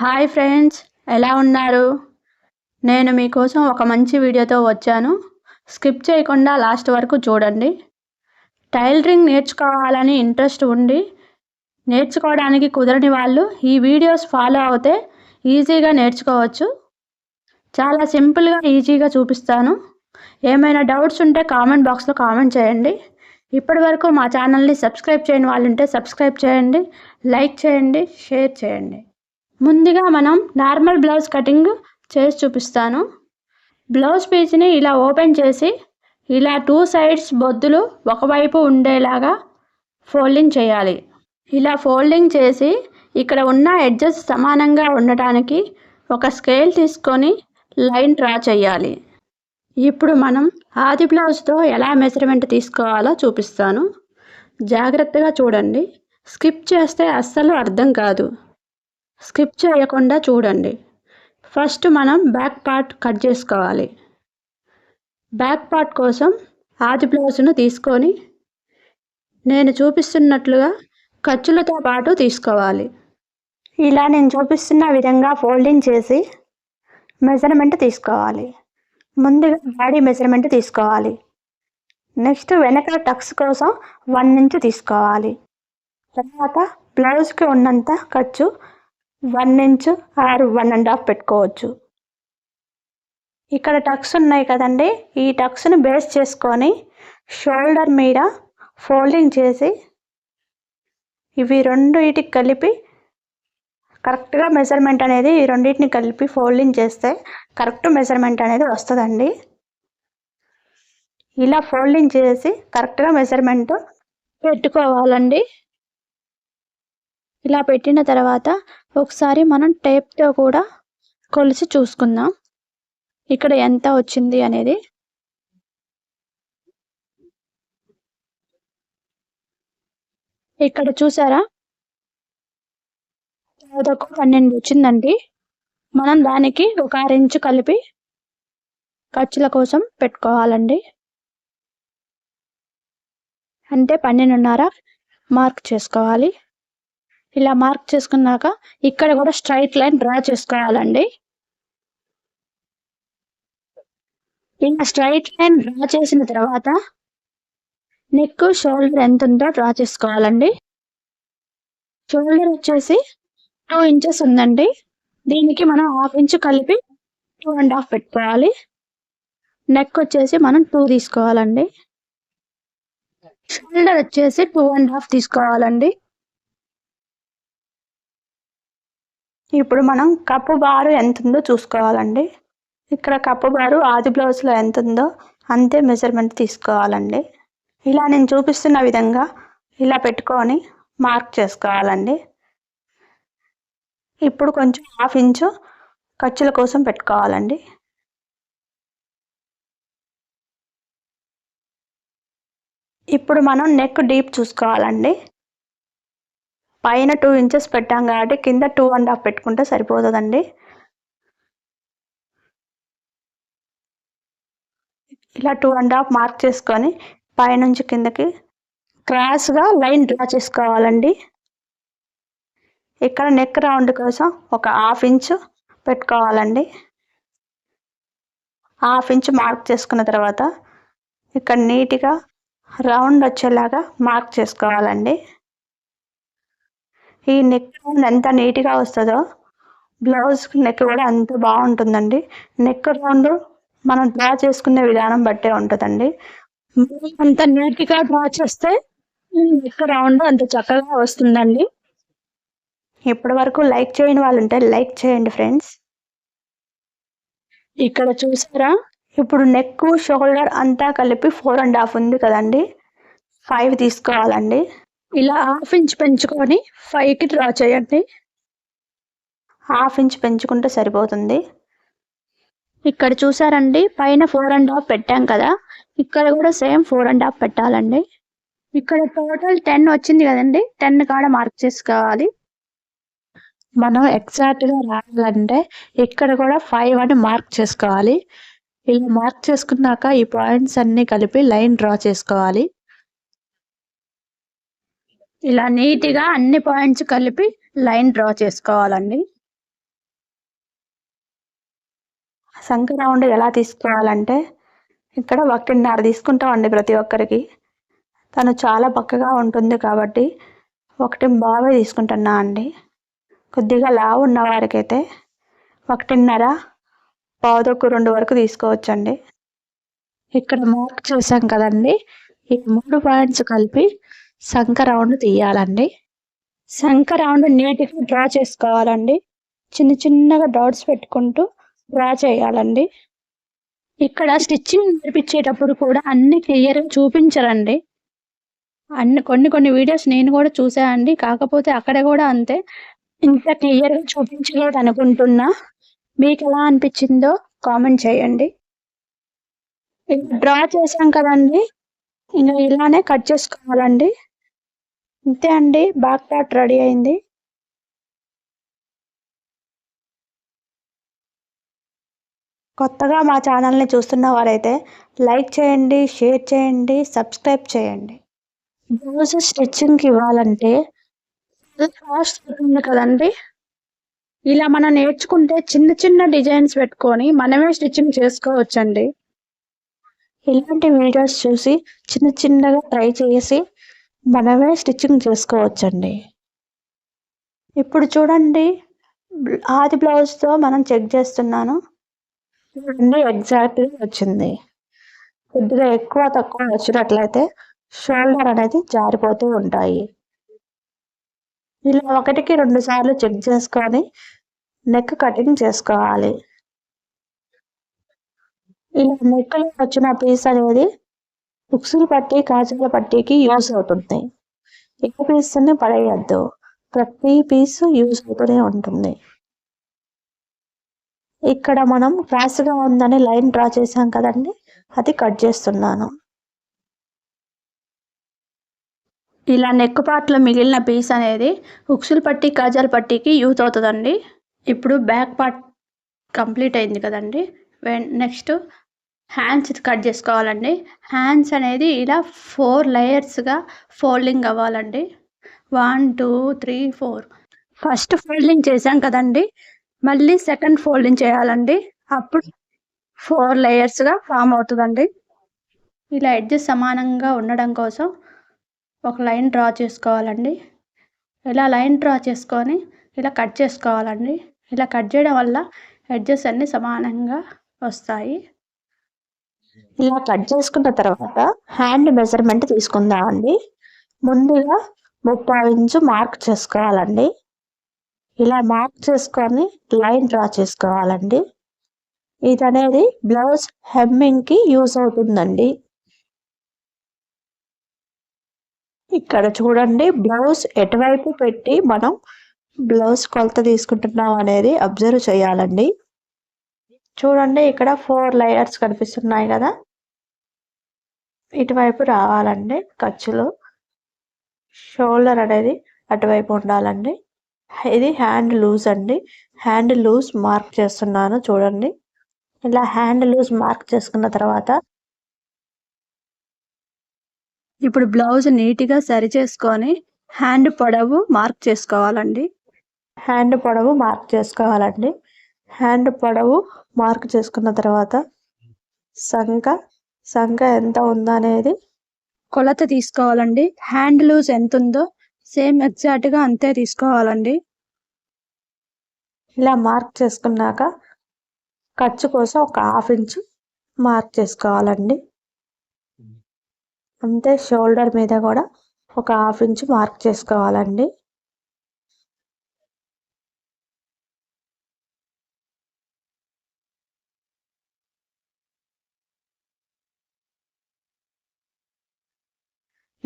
Hi friends, ఎలా ఉన్నారు? నేను మీకోసం ఒక మంచి వీడియోతో వచ్చాను. స్కిప్ చేయకుండా లాస్ట్ వరకు చూడండి. టైలరింగ్ నేర్చుకోవాలని ఇంట్రెస్ట్ ఉండి నేర్చుకోవడానికి కుదరని వాళ్ళు ఈ వీడియోస్ ఫాలో అవుతే ఈజీగా నేర్చుకోవచ్చు. చాలా సింపుల్గా ఈజీగా చూపిస్తాను. ఏమైనా డౌట్స్ ఉంటే కామెంట్ బాక్స్లో కామెంట్ చేయండి. ఇప్పటి వరకు మా ఛానల్ని సబ్స్క్రైబ్ చేయని వాళ్ళు ఉంటే సబ్స్క్రైబ్ చేయండి, లైక్ చేయండి, షేర్ చేయండి. ముందుగా మనం నార్మల్ బ్లౌజ్ కటింగ్ చేసి చూపిస్తాను. బ్లౌజ్ పీస్ని ఇలా ఓపెన్ చేసి ఇలా 2 సైడ్స్ బొద్దులు ఒకవైపు ఉండేలాగా ఫోల్డింగ్ చేయాలి. ఇలా ఫోల్డింగ్ చేసి ఇక్కడ ఉన్న ఎడ్జెస్ సమానంగా ఉండటానికి ఒక స్కేల్ తీసుకొని లైన్ డ్రా చేయాలి. ఇప్పుడు మనం ఆది బ్లౌజ్తో ఎలా మెజర్మెంట్ తీసుకోవాలో చూపిస్తాను. జాగ్రత్తగా చూడండి. స్కిప్ చేస్తే అస్సలు అర్థం కాదు. స్కిప్ చేయకుండా చూడండి. ఫస్ట్ మనం బ్యాక్ పార్ట్ కట్ చేసుకోవాలి. బ్యాక్ పార్ట్ కోసం ఆది బ్లౌజ్ను తీసుకొని నేను చూపిస్తున్నట్లుగా ఖర్చులతో పాటు తీసుకోవాలి. ఇలా నేను చూపిస్తున్న విధంగా ఫోల్డింగ్ చేసి మెజర్మెంట్ తీసుకోవాలి. ముందుగా బాడీ మెజర్మెంట్ తీసుకోవాలి. నెక్స్ట్ వెనక టక్స్ కోసం 1 ఇంచ్ తీసుకోవాలి. తర్వాత బ్లౌజ్కి ఉన్నంత ఖర్చు 1 ఇంచ్ ఆర్ 1.5 పెట్టుకోవచ్చు. ఇక్కడ టక్స్ ఉన్నాయి కదండి, ఈ టక్స్ని బేస్ చేసుకొని షోల్డర్ మీద ఫోల్డింగ్ చేసి ఇవి రెండింటికి కలిపి కరెక్ట్గా మెజర్మెంట్ అనేది ఈ రెండింటిని కలిపి ఫోల్డింగ్ చేస్తే కరెక్ట్ మెజర్మెంట్ అనేది వస్తుందండి. ఇలా ఫోల్డింగ్ చేసి కరెక్ట్గా మెజర్మెంట్ పెట్టుకోవాలండి. ఇలా పెట్టిన తర్వాత ఒకసారి మనం టేప్తో కూడా కొలిసి చూసుకుందాం ఇక్కడ ఎంత వచ్చింది అనేది. ఇక్కడ చూసారా, 12 వచ్చిందండి. మనం దానికి ఒక 6 ఇంచు కలిపి ఖర్చుల కోసం పెట్టుకోవాలండి. అంటే 12.5 మార్క్ చేసుకోవాలి. ఇలా మార్క్ చేసుకున్నాక ఇక్కడ కూడా స్ట్రైట్ లైన్ డ్రా చేసుకోవాలండి. ఇలా స్ట్రైట్ లైన్ డ్రా చేసిన తర్వాత నెక్ షోల్డర్ ఎంత ఉందో డ్రా చేసుకోవాలండి. షోల్డర్ వచ్చేసి 2 ఇంచెస్ ఉందండి. దీనికి మనం 1/2 ఇంచు కలిపి 2.5 పెట్టుకోవాలి. నెక్ వచ్చేసి మనం 2 తీసుకోవాలండి. షోల్డర్ వచ్చేసి 2.5 తీసుకోవాలండి. ఇప్పుడు మనం కప్పు బారు ఎంత ఉందో చూసుకోవాలండి. ఇక్కడ కప్పు బారు ఆది బ్లౌజ్లో ఎంత ఉందో అంతే మెజర్మెంట్ తీసుకోవాలండి. ఇలా నేను చూపిస్తున్న విధంగా ఇలా పెట్టుకొని మార్క్ చేసుకోవాలండి. ఇప్పుడు కొంచెం 1/2 ఇంచు ఖర్చుల కోసం పెట్టుకోవాలండి. ఇప్పుడు మనం నెక్ డీప్ చూసుకోవాలండి. పైన 2 ఇంచెస్ పెట్టాం కాబట్టి కింద 2.5 పెట్టుకుంటే సరిపోతుందండి. ఇలా 2.5 మార్క్ చేసుకొని పైనుంచి కిందకి క్రాస్గా లైన్ డ్రా చేసుకోవాలండి. ఇక్కడ నెక్ రౌండ్ కోసం ఒక 1/2 ఇంచు పెట్టుకోవాలండి. 1/2 ఇంచు మార్క్ చేసుకున్న తర్వాత ఇక్కడ నీట్గా రౌండ్ వచ్చేలాగా మార్క్ చేసుకోవాలండి. ఈ నెక్ రౌండ్ ఎంత నీట్గా వస్తుందో బ్లౌజ్ నెక్ కూడా అంత బాగుంటుందండి. నెక్ రౌండ్ మనం డ్రా చేసుకునే విధానం బట్టే ఉంటుందండి. అంత నీట్గా డ్రా చేస్తే నెక్ రౌండ్ అంత చక్కగా వస్తుందండి. ఇప్పటి వరకు లైక్ చేయని వాళ్ళు ఉంటే లైక్ చేయండి ఫ్రెండ్స్. ఇక్కడ చూసారా, ఇప్పుడు నెక్ షోల్డర్ అంతా కలిపి 4.5 ఉంది కదండి, 5 తీసుకోవాలండి. ఇలా 1/2 ఇంచ్ పెంచుకొని 5కి డ్రా చేయండి. 1/2 ఇంచ్ పెంచుకుంటే సరిపోతుంది. ఇక్కడ చూసారండి, పైన 4.5 పెట్టాం కదా, ఇక్కడ కూడా సేమ్ 4.5 పెట్టాలండి. ఇక్కడ టోటల్ 10 వచ్చింది కదండి, 10 కాడ మార్క్ చేసుకోవాలి. మనం ఎగ్జాక్ట్గా రావాలంటే ఇక్కడ కూడా 5 అని మార్క్ చేసుకోవాలి. ఇలా మార్క్ చేసుకున్నాక ఈ పాయింట్స్ అన్ని కలిపి లైన్ డ్రా చేసుకోవాలి. ఇలా నీట్గా అన్ని పాయింట్స్ కలిపి లైన్ డ్రా చేసుకోవాలండి. సంఖ రౌండ్ ఎలా తీసుకోవాలంటే ఇక్కడ 1.5 తీసుకుంటామండి ప్రతి ఒక్కరికి. తను చాలా బక్కగా ఉంటుంది కాబట్టి 1.5 తీసుకుంటున్నా అండి. కొద్దిగా లావు ఉన్న వారికైతే 1.5 పావుతక్కువ 2 వరకు తీసుకోవచ్చండి. ఇక్కడ మార్క్ చేసాం కదండి, ఈ 3 పాయింట్స్ కలిపి సంఖ రౌండ్ తీయాలండి. సంఖ రౌండ్ నీట్గా డ్రా చేసుకోవాలండి. చిన్న చిన్నగా డాట్స్ పెట్టుకుంటూ డ్రా చేయాలండి. ఇక్కడ స్టిచ్చింగ్ నేర్పించేటప్పుడు కూడా అన్ని క్లియర్గా చూపించరండి. కొన్ని వీడియోస్ నేను కూడా చూసానండి, కాకపోతే అక్కడ కూడా అంతే, ఇంత క్లియర్గా చూపించలేదు అనుకుంటున్నా. మీకు ఎలా అనిపించిందో కామెంట్ చేయండి. డ్రా చేసాం కదండి, ఇంకా ఇలానే కట్ చేసుకోవాలండి. అంతే అండి, బ్యాక్ పార్ట్ రెడీ అయింది. కొత్తగా మా ఛానల్ని చూస్తున్న వారైతే లైక్ చేయండి, షేర్ చేయండి, సబ్స్క్రైబ్ చేయండి. బ్లౌజ్ స్టిచ్చింగ్కి ఇవ్వాలంటే కాస్ట్ అవుతుంది కదండి. ఇలా మనం నేర్చుకుంటే చిన్న చిన్న డిజైన్స్ పెట్టుకొని మనమే స్టిచ్చింగ్ చేసుకోవచ్చండి. ఇలాంటి వీడియోస్ చూసి చిన్న చిన్నగా ట్రై చేసి మనమే స్టిచ్చింగ్ చేసుకోవచ్చండి. ఇప్పుడు చూడండి, ఆది బ్లౌజ్తో మనం చెక్ చేస్తున్నాను. చూడండి, ఎగ్జాక్ట్గా వచ్చింది. కొద్దిగా ఎక్కువ తక్కువ వచ్చినట్లయితే షోల్డర్ అనేది జారిపోతూ ఉంటాయి. ఇలా 1కి 2 సార్లు చెక్ చేసుకొని నెక్ కటింగ్ చేసుకోవాలి. ఇలా నెక్లో వచ్చిన పీస్ అనేది ఉక్సులు పట్టి కాజాల పట్టీకి యూజ్ అవుతుంది. ఏ పీస్ని పడేయద్దు, ప్రతి పీసు యూజ్ అవుతూనే ఉంటుంది. ఇక్కడ మనం క్రాస్గా ఉందని లైన్ డ్రా చేసాం కదండి, అది కట్ చేస్తున్నాను. ఇలా నెక్ పార్ట్లో మిగిలిన పీస్ అనేది ఉక్సులు పట్టి కాజాల పట్టీకి యూజ్ అవుతుందండి. ఇప్పుడు బ్యాక్ పార్ట్ కంప్లీట్ అయింది కదండి. నెక్స్ట్ హ్యాండ్స్ కట్ చేసుకోవాలండి. హ్యాండ్స్ అనేది ఇలా 4 లేయర్స్గా ఫోల్డింగ్ అవ్వాలండి. 1 2 3 4. ఫస్ట్ ఫోల్డింగ్ చేసాం కదండి, మళ్ళీ సెకండ్ ఫోల్డింగ్ చేయాలండి. అప్పుడు 4 లేయర్స్గా ఫామ్ అవుతుందండి. ఇలా ఎడ్జెస్ సమానంగా ఉండడం కోసం ఒక లైన్ డ్రా చేసుకోవాలండి. ఇలా లైన్ డ్రా చేసుకొని ఇలా కట్ చేసుకోవాలండి. ఇలా కట్ చేయడం వల్ల ఎడ్జెస్ అన్నీ సమానంగా వస్తాయి. ఇలా కట్ చేసుకున్న తర్వాత హ్యాండ్ మెజర్మెంట్ తీసుకుందామండి. ముందుగా 30 ఇంచు మార్క్ చేసుకోవాలండి. ఇలా మార్క్ చేసుకొని లైన్ డ్రా చేసుకోవాలండి. ఇది అనేది బ్లౌజ్ హెమ్మింగ్కి యూజ్ అవుతుందండి. ఇక్కడ చూడండి, బ్లౌజ్ ఎటువైపు పెట్టి మనం బ్లౌజ్ కొలత తీసుకుంటున్నాం అనేది అబ్జర్వ్ చేయాలండి. చూడండి, ఇక్కడ 4 లేయర్స్ కనిపిస్తున్నాయి కదా, ఇటువైపు రావాలండి ఖర్చులు. షోల్డర్ అనేది అటువైపు ఉండాలండి. ఇది హ్యాండ్ లూజ్ అండి. హ్యాండ్ లూజ్ మార్క్ చేస్తున్నాను చూడండి. ఇలా హ్యాండ్ లూజ్ మార్క్ చేసుకున్న తర్వాత ఇప్పుడు బ్లౌజ్ నీట్గా సరి చేసుకొని హ్యాండ్ పొడవు మార్క్ చేసుకోవాలండి. హ్యాండ్ పొడవు మార్క్ చేసుకోవాలండి. హ్యాండ్ పొడవు మార్క్ చేసుకున్న తర్వాత సంఖ ఎంత ఉందో అనేది కొలత తీసుకోవాలండి. హ్యాండ్ లూజ్ ఎంత ఉందో సేమ్ ఎగ్జాక్ట్గా అంతే తీసుకోవాలండి. ఇలా మార్క్ చేసుకున్నాక ఖర్చు కోసం ఒక 1/2 ఇంచు మార్క్ చేసుకోవాలండి. అంతే, షోల్డర్ మీద కూడా ఒక 1/2 ఇంచు మార్క్ చేసుకోవాలండి.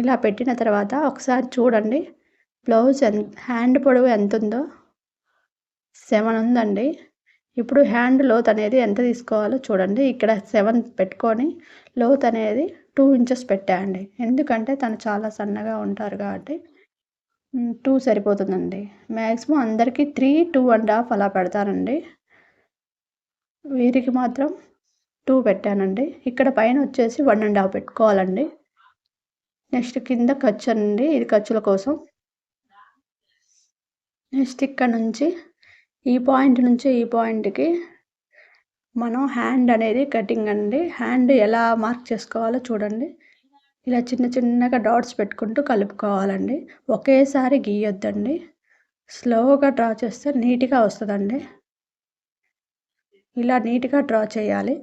ఇలా పెట్టిన తర్వాత ఒకసారి చూడండి, బ్లౌజ్ హ్యాండ్ పొడవు ఎంత ఉందో 7 ఉందండి. ఇప్పుడు హ్యాండ్ లోత్ అనేది ఎంత తీసుకోవాలో చూడండి. ఇక్కడ 7 పెట్టుకొని లోత్ అనేది 2 ఇంచెస్ పెట్టండి. ఎందుకంటే తను చాలా సన్నగా ఉంటారు కాబట్టి 2 సరిపోతుందండి. మ్యాక్సిమం అందరికీ 3, 2.5 అలా పెడతానండి. వీరికి మాత్రం 2 పెట్టానండి. ఇక్కడ పైన వచ్చేసి 1.5 పెట్టుకోవాలండి. నెక్స్ట్ కింద ఖర్చు అండి, ఇది ఖర్చుల కోసం. నెక్స్ట్ ఇక్కడ నుంచి ఈ పాయింట్ నుంచి ఈ పాయింట్కి మనం హ్యాండ్ అనేది కటింగ్ అండి. హ్యాండ్ ఎలా మార్క్ చేసుకోవాలో చూడండి. ఇలా చిన్న చిన్నగా డాట్స్ పెట్టుకుంటూ కలుపుకోవాలండి. ఒకేసారి గీయొద్దండి. స్లోగా డ్రా చేస్తే నీట్‌గా వస్తదండి. ఇలా నీట్‌గా డ్రా చేయాలి.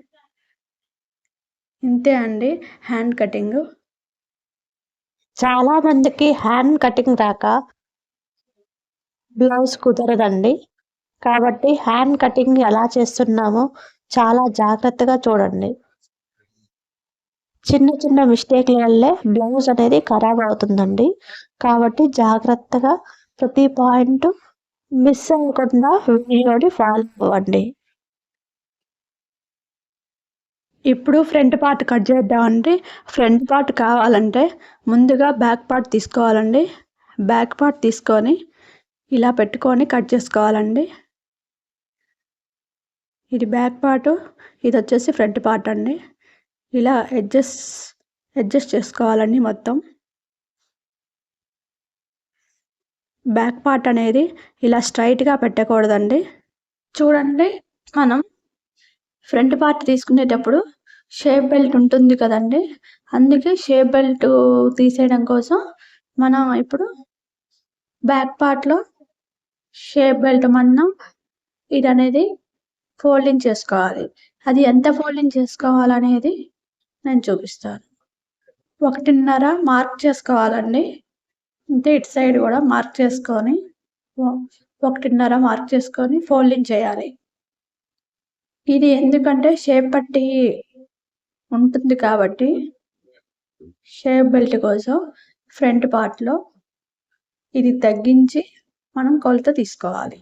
ఇంతే అండి హ్యాండ్ కటింగు. చాలా మందికి హ్యాండ్ కటింగ్ రాక బ్లౌజ్ కుదరదండి. కాబట్టి హ్యాండ్ కటింగ్ ఎలా చేస్తున్నామో చాలా జాగ్రత్తగా చూడండి. చిన్న చిన్న మిస్టేక్‌ల వల్లే బ్లౌజ్ అనేది ఖరాబ్ అవుతుందండి. కాబట్టి జాగ్రత్తగా ప్రతి పాయింట్ మిస్ అవ్వకుండా వీడియోని ఫాలో అవ్వండి. ఇప్పుడు ఫ్రంట్ పార్ట్ కట్ చేద్దామండి. ఫ్రంట్ పార్ట్ కావాలంటే ముందుగా బ్యాక్ పార్ట్ తీసుకోవాలండి. బ్యాక్ పార్ట్ తీసుకొని ఇలా పెట్టుకొని కట్ చేసుకోవాలండి. ఇది బ్యాక్ పార్టు, ఇది వచ్చేసి ఫ్రంట్ పార్ట్ అండి. ఇలా అడ్జస్ట్ చేసుకోవాలండి మొత్తం. బ్యాక్ పార్ట్ అనేది ఇలా స్ట్రైట్‌గా పెట్టకూడదండి. చూడండి, మనం ఫ్రంట్ పార్ట్ తీసుకునేటప్పుడు షేప్ బెల్ట్ ఉంటుంది కదండీ! అందుకే షేప్ బెల్ట్ తీసేయడం కోసం మనం ఇప్పుడు బ్యాక్ పార్ట్‌లో షేప్ బెల్ట్ మందం ఇదనేది ఫోల్డింగ్ చేసుకోవాలి. అది ఎంత ఫోల్డింగ్ చేసుకోవాలనేది నేను చూపిస్తాను. 1.5 మార్క్ చేసుకోవాలండి. అంతే, ఇటు సైడ్ కూడా మార్క్ చేసుకొని 1.5 మార్క్ చేసుకొని ఫోల్డింగ్ చేయాలి. ఇది ఎందుకంటే షేప్ పట్టి ఉంటుంది కాబట్టి షేప్ బెల్ట్ కోసం ఫ్రంట్ పార్ట్‌లో ఇది తగ్గించి మనం కొలత తీసుకోవాలి.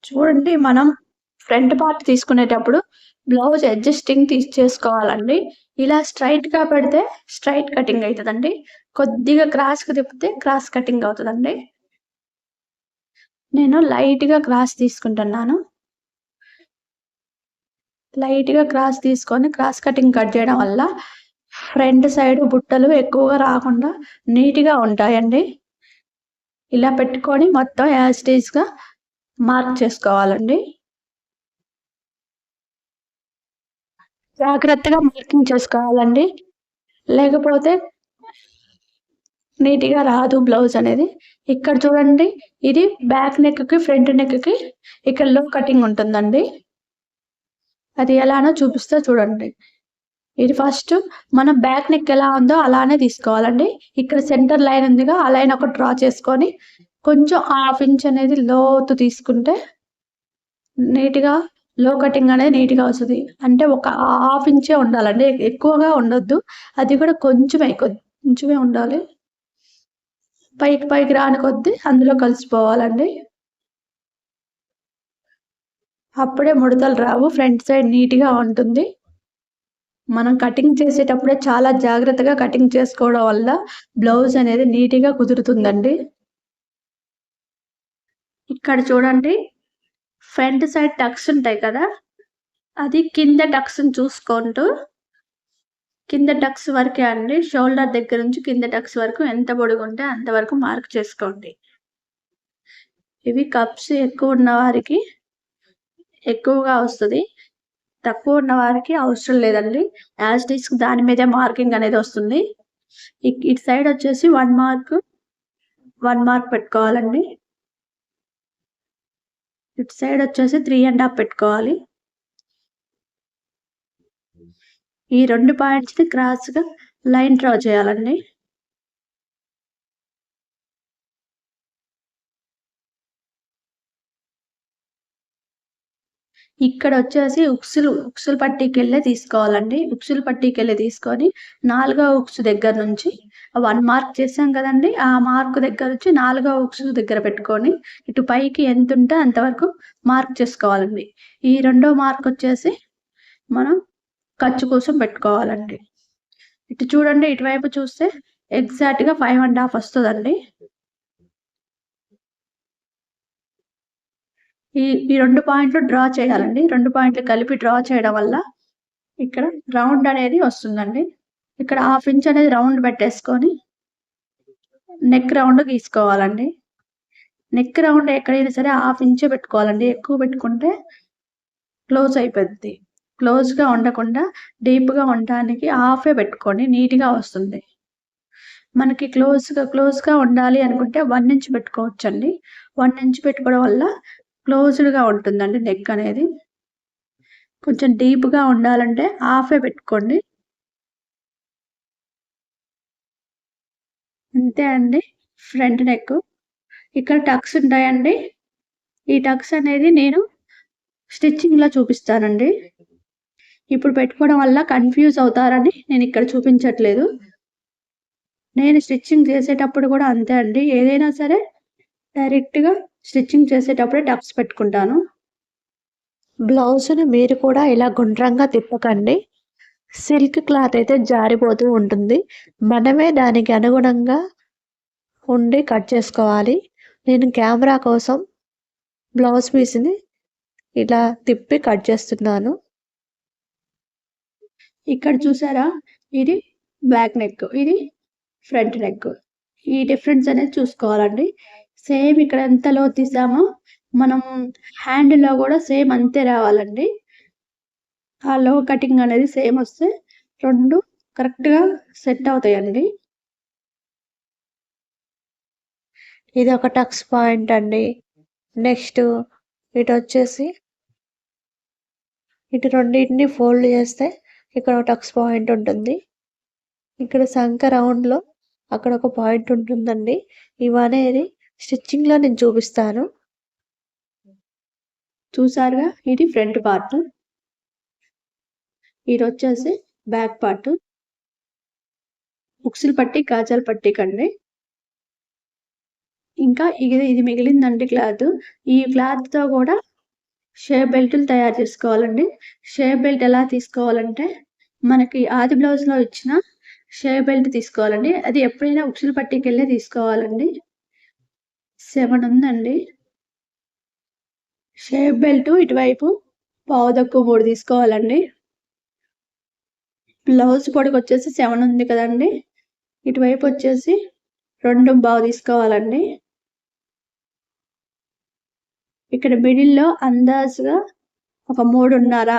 చూడండి, మనం ఫ్రంట్ పార్ట్ తీసుకునేటప్పుడు బ్లౌజ్ అడ్జస్టింగ్ చేసుకోవాలండి. ఇలా స్ట్రైట్‌గా పెడితే స్ట్రైట్ కటింగ్ అవుతుందండి. కొద్దిగా క్రాస్‌గా తిప్పితే క్రాస్ కటింగ్ అవుతుందండి. నేను లైట్‌గా క్రాస్ తీసుకుంటున్నాను. లైట్‌గా క్రాస్ తీసుకొని క్రాస్ కటింగ్ కట్ చేయడం వల్ల ఫ్రంట్ సైడ్ బుట్టలు ఎక్కువగా రాకుండా నీట్‌గా ఉంటాయండి. ఇలా పెట్టుకొని మొత్తం యాజ్ ఇట్ ఈస్‌గా మార్క్ చేసుకోవాలండి. జాగ్రత్తగా మార్కింగ్ చేసుకోవాలండి. లేకపోతే నీట్‌గా రాదు బ్లౌజ్ అనేది. ఇక్కడ చూడండి, ఇది బ్యాక్ నెక్‌కి, ఫ్రంట్ నెక్‌కి ఇక్కడ లో కటింగ్ ఉంటుందండి. అది ఎలానో చూపిస్తా చూడండి. ఇది ఫస్ట్ మనం బ్యాక్ నెక్ ఎలా ఉందో అలానే తీసుకోవాలండి. ఇక్కడ సెంటర్ లైన్ ఉందిగా, ఆ లైన్ ఒకటి డ్రా చేసుకొని కొంచెం 1/2 ఇంచ్ అనేది లోతు తీసుకుంటే నీట్‌గా లో కటింగ్ అనేది నీట్‌గా వస్తది. అంటే ఒక 1/2 ఇంచే ఉండాలండి. ఎక్కువగా ఉండొద్దు. అది కూడా కొంచెమే ఉండాలి. పైకి రాని కొద్దీ అందులో కలిసిపోవాలండి. అప్పుడే ముడతలు రావు. ఫ్రంట్ సైడ్ నీట్‌గా ఉంటుంది. మనం కటింగ్ చేసేటప్పుడే చాలా జాగ్రత్తగా కటింగ్ చేసుకోవడం వల్ల బ్లౌజ్ అనేది నీట్‌గా కుదురుతుందండి. ఇక్కడ చూడండి, ఫ్రంట్ సైడ్ టక్స్ ఉంటాయి కదా! అది కింద టక్స్‌ని చూసుకుంటూ కింద టక్స్ వరకే అండి. షోల్డర్ దగ్గర నుంచి కింద టక్స్ వరకు ఎంత పొడుగుంటే అంతవరకు మార్క్ చేసుకోండి. ఇవి కప్స్ ఎక్కువ ఉన్న వారికి ఎక్కువగా వస్తది. తక్కువ ఉన్న వారికి అవసరం లేదండి. యాజ్ ఇట్ ఈస్ దాని మీదే మార్కింగ్ అనేది వస్తుంది. ఇటు సైడ్ వచ్చేసి 1 మార్క్ పెట్టుకోవాలండి. ఇటు సైడ్ వచ్చేసి 3½ పెట్టుకోవాలి. ఈ 2 పాయింట్స్‌ని క్రాస్‌గా లైన్ డ్రా చేయాలండి. ఇక్కడొచ్చేసి ఉక్సులు పట్టీకెళ్ళే తీసుకోవాలండి. ఉక్సులు పట్టీకెళ్ళి తీసుకొని 4వ ఉక్సు దగ్గర నుంచి 1 మార్క్ చేసాం కదండీ! ఆ మార్క్ దగ్గర నుంచి 4వ ఉక్సు దగ్గర పెట్టుకొని ఇటు పైకి ఎంతుంటే అంతవరకు మార్క్ చేసుకోవాలండి. ఈ రెండో మార్క్ వచ్చేసి మనం ఖర్చు కోసం పెట్టుకోవాలండి. ఇటు చూడండి, ఇటువైపు చూస్తే ఎగ్జాక్ట్‌గా 5½ వస్తదండి. ఈ 2 పాయింట్లు డ్రా చేయాలండి. 2 పాయింట్లు కలిపి డ్రా చేయడం వల్ల ఇక్కడ రౌండ్ అనేది వస్తుందండి. ఇక్కడ 1/2 ఇంచ్ అనేది రౌండ్ పెట్టేసుకొని నెక్ రౌండ్ గీసుకోవాలండి. నెక్ రౌండ్ ఎక్కడైనా సరే 1/2 ఇంచే పెట్టుకోవాలండి. ఎక్కువ పెట్టుకుంటే క్లోజ్ అయిపోద్ది. క్లోజ్‌గా ఉండకుండా డీప్‌గా ఉండటానికి హాఫే పెట్టుకోండి. నీట్‌గా వస్తుంది. మనకి క్లోజ్‌గా ఉండాలి అనుకుంటే 1 ఇంచ్ పెట్టుకోవచ్చండి. 1 ఇంచ్ పెట్టుకోవడం వల్ల క్లోజ్డ్‌గా ఉంటుందండి నెక్ అనేది. కొంచెం డీప్‌గా ఉండాలంటే హాఫే పెట్టుకోండి. అంతే అండి. Front neck. ఇక్కడ టక్స్ ఉంటాయండి. ఈ టక్స్ అనేది నేను స్టిచ్చింగ్‌లో చూపిస్తానండి. ఇప్పుడు పెట్టుకోవడం వల్ల కన్‌ఫ్యూజ్ అవుతారని నేనిక్కడ చూపించట్లేదు. నేను స్టిచ్చింగ్ చేసేటప్పుడు కూడా అంతే అండి. ఏదైనా సరే డైరెక్ట్‌గా స్టిచ్చింగ్ చేసేటప్పుడే టక్స్ పెట్టుకుంటాను. బ్లౌజ్‌ని మీరు కూడా ఇలా గుండ్రంగా తిప్పకండి. సిల్క్ క్లాత్ అయితే జారిపోతూ ఉంటుంది. మనమే దానికి అనుగుణంగా ఉండి కట్ చేసుకోవాలి. నేను కెమెరా కోసం బ్లౌజ్ పీస్‌ని ఇలా తిప్పి కట్ చేస్తున్నాను. ఇక్కడ చూసారా? ఇది బ్యాక్ నెక్. ఇది ఫ్రంట్ నెక్. ఈ డిఫరెన్స్ అనేది చూసుకోవాలండి. సేమ్ ఇక్కడ ఎంత లోతు తీసామో మనం హ్యాండ్‌లో గూడా సేమ్ అంతే రావాలండి. ఆ లో కటింగ్ అనేది సేమ్ వస్తే 2 కరెక్ట్‌గా సెట్ అవుతాయండి. ఇది ఒక టక్స్ పాయింట్ అండి. నెక్స్ట్ ఇటొచ్చేసి ఇటు రెండిటిని ఫోల్డ్ చేస్తే ఇక్కడ ఒక టక్స్ పాయింట్ ఉంటుంది. ఇక్కడ సంక రౌండ్‌లో అక్కడ ఒక పాయింట్ ఉంటుందండి. ఇవనేది స్టిచ్చింగ్‌లో నేను చూపిస్తాను. చూసారుగా ఇది ఫ్రంట్ పార్ట్. ఇదొచ్చేసి బ్యాక్ పార్ట్. ఉక్సులు పట్టి, కాజాల పట్టీకండి. ఇంకా ఇది మిగిలిందండి క్లాత్. ఈ క్లాత్‌తో గూడా షేప్ బెల్టులు తయారు చేసుకోవాలండి. షేప్ బెల్ట్ ఎలా తీసుకోవాలంటే, మనకి ఆది బ్లౌజ్‌లో ఇచ్చిన షేప్ బెల్ట్ తీసుకోవాలండి. అది ఎప్పుడైనా ఉక్సులు పట్టీకెళ్ళే తీసుకోవాలండి. 7 ఉందండి. షేప్ బెల్ట్ ఇటువైపు పావుతక్కువ 3 తీసుకోవాలండి. బ్లౌజ్ పొడవొచ్చేసి 7 ఉంది కదండీ! ఇటువైపు వచ్చేసి 2:15 తీసుకోవాలండి. ఇక్కడ మిడిల్‌లో అందాజుగా ఒక 3:30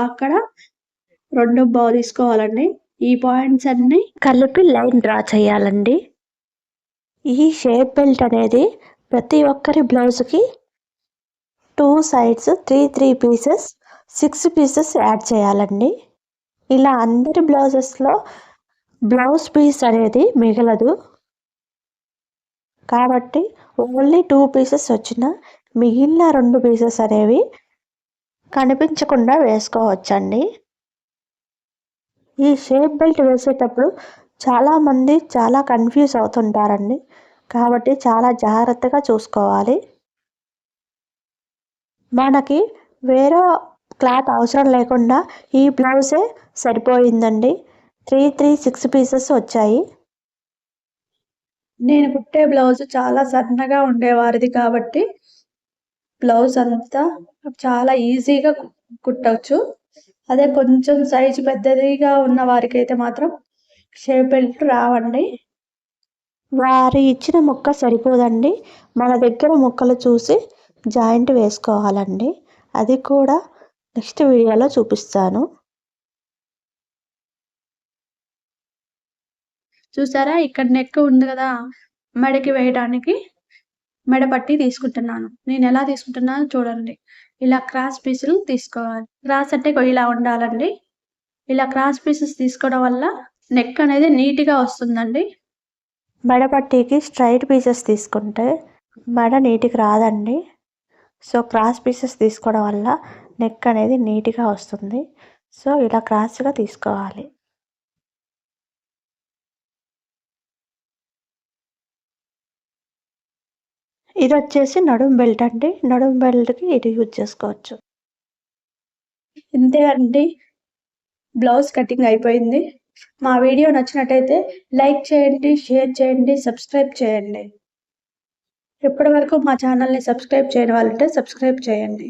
అక్కడ 2:15 తీసుకోవాలండి. ఈ పాయింట్స్ అన్నీ కలిపి లైన్ డ్రా చేయాలండి. ఈ షేప్ బెల్ట్ అనేది ప్రతి ఒక్కరి బ్లౌజ్‌కి 2 సైడ్స్ 3 పీసెస్ 6 పీసెస్ యాడ్ చేయాలండి. ఇలా అందరి బ్లౌజెస్‌లో బ్లౌజ్ పీస్ అనేది మిగలదు. కాబట్టి ఓన్లీ 2 పీసెస్ వచ్చిన మిగిలిన 2 పీసెస్ అనేవి కనిపించకుండా వేసుకోవచ్చండి. ఈ షేప్ బెల్ట్ వేసేటప్పుడు చాలామంది చాలా కన్‌ఫ్యూజ్ అవుతుంటారండి. కాబట్టి చాలా జాగ్రత్తగా చూసుకోవాలి. మనకి వేరే క్లాత్ అవసరం లేకుండా ఈ బ్లౌజే సరిపోయిందండి. 6 పీసెస్ వచ్చాయి. నేను కుట్టే బ్లౌజ్ చాలా సన్నగా ఉండేవారిది కాబట్టి బ్లౌజ్ అంతా చాలా ఈజీగా కుట్టొచ్చు. అదే కొంచెం సైజు పెద్దదిగా ఉన్న వారికైతే మాత్రం షేప్ బెల్ట్ రావండి. వారు ఇచ్చిన ముక్క సరిపోదండి. మన దగ్గర ముక్కలు చూసి జాయింట్ వేసుకోవాలండి. అది కూడా నెక్స్ట్ వీడియోలో చూపిస్తాను. చూసారా? ఇక్కడ నెక్ ఉంది కదా! మెడకి వేయడానికి మెడ పట్టి తీసుకుంటున్నాను. నేను ఎలా తీసుకుంటున్నానో చూడండి. ఇలా క్రాస్ పీసులు తీసుకోవాలి. క్రాస్ అంటే ఇలా ఉండాలండి. ఇలా క్రాస్ పీసెస్ తీసుకోవడం వల్ల నెక్ అనేది నీట్‌గా వస్తుందండి. మెడ పట్టీకి స్ట్రైట్ పీసెస్ తీసుకుంటే మెడ నీట్‌గా రాదండి. సో, క్రాస్ పీసెస్ తీసుకోవడం వల్ల నెక్ అనేది నీట్‌గా వస్తుంది. సో, ఇలా క్రాస్‌గా తీసుకోవాలి. ఇదొచ్చేసి నడుం బెల్ట్ అండి. నడుం బెల్ట్‌కి ఇది యూజ్ చేసుకోవచ్చు. ఇంతే అండి. బ్లౌజ్ కటింగ్ అయిపోయింది. మా వీడియో నచ్చినట్టయితే లైక్ చేయండి, షేర్ చేయండి, సబ్స్క్రైబ్ చేయండి. ఇప్పటివరకు మా ఛానల్‌ని సబ్స్క్రైబ్ చేయని వాళ్ళుంటే సబ్స్క్రైబ్ చేయండి.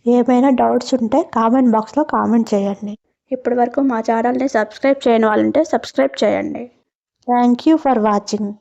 ఏమైనా డౌట్స్ ఉంటే కామెంట్ బాక్స్లో కామెంట్ చేయండి. ఇప్పటి వరకు మా ఛానల్ని సబ్స్క్రైబ్ చేయని వాళ్ళంటే సబ్స్క్రైబ్ చేయండి. Thank you for watching.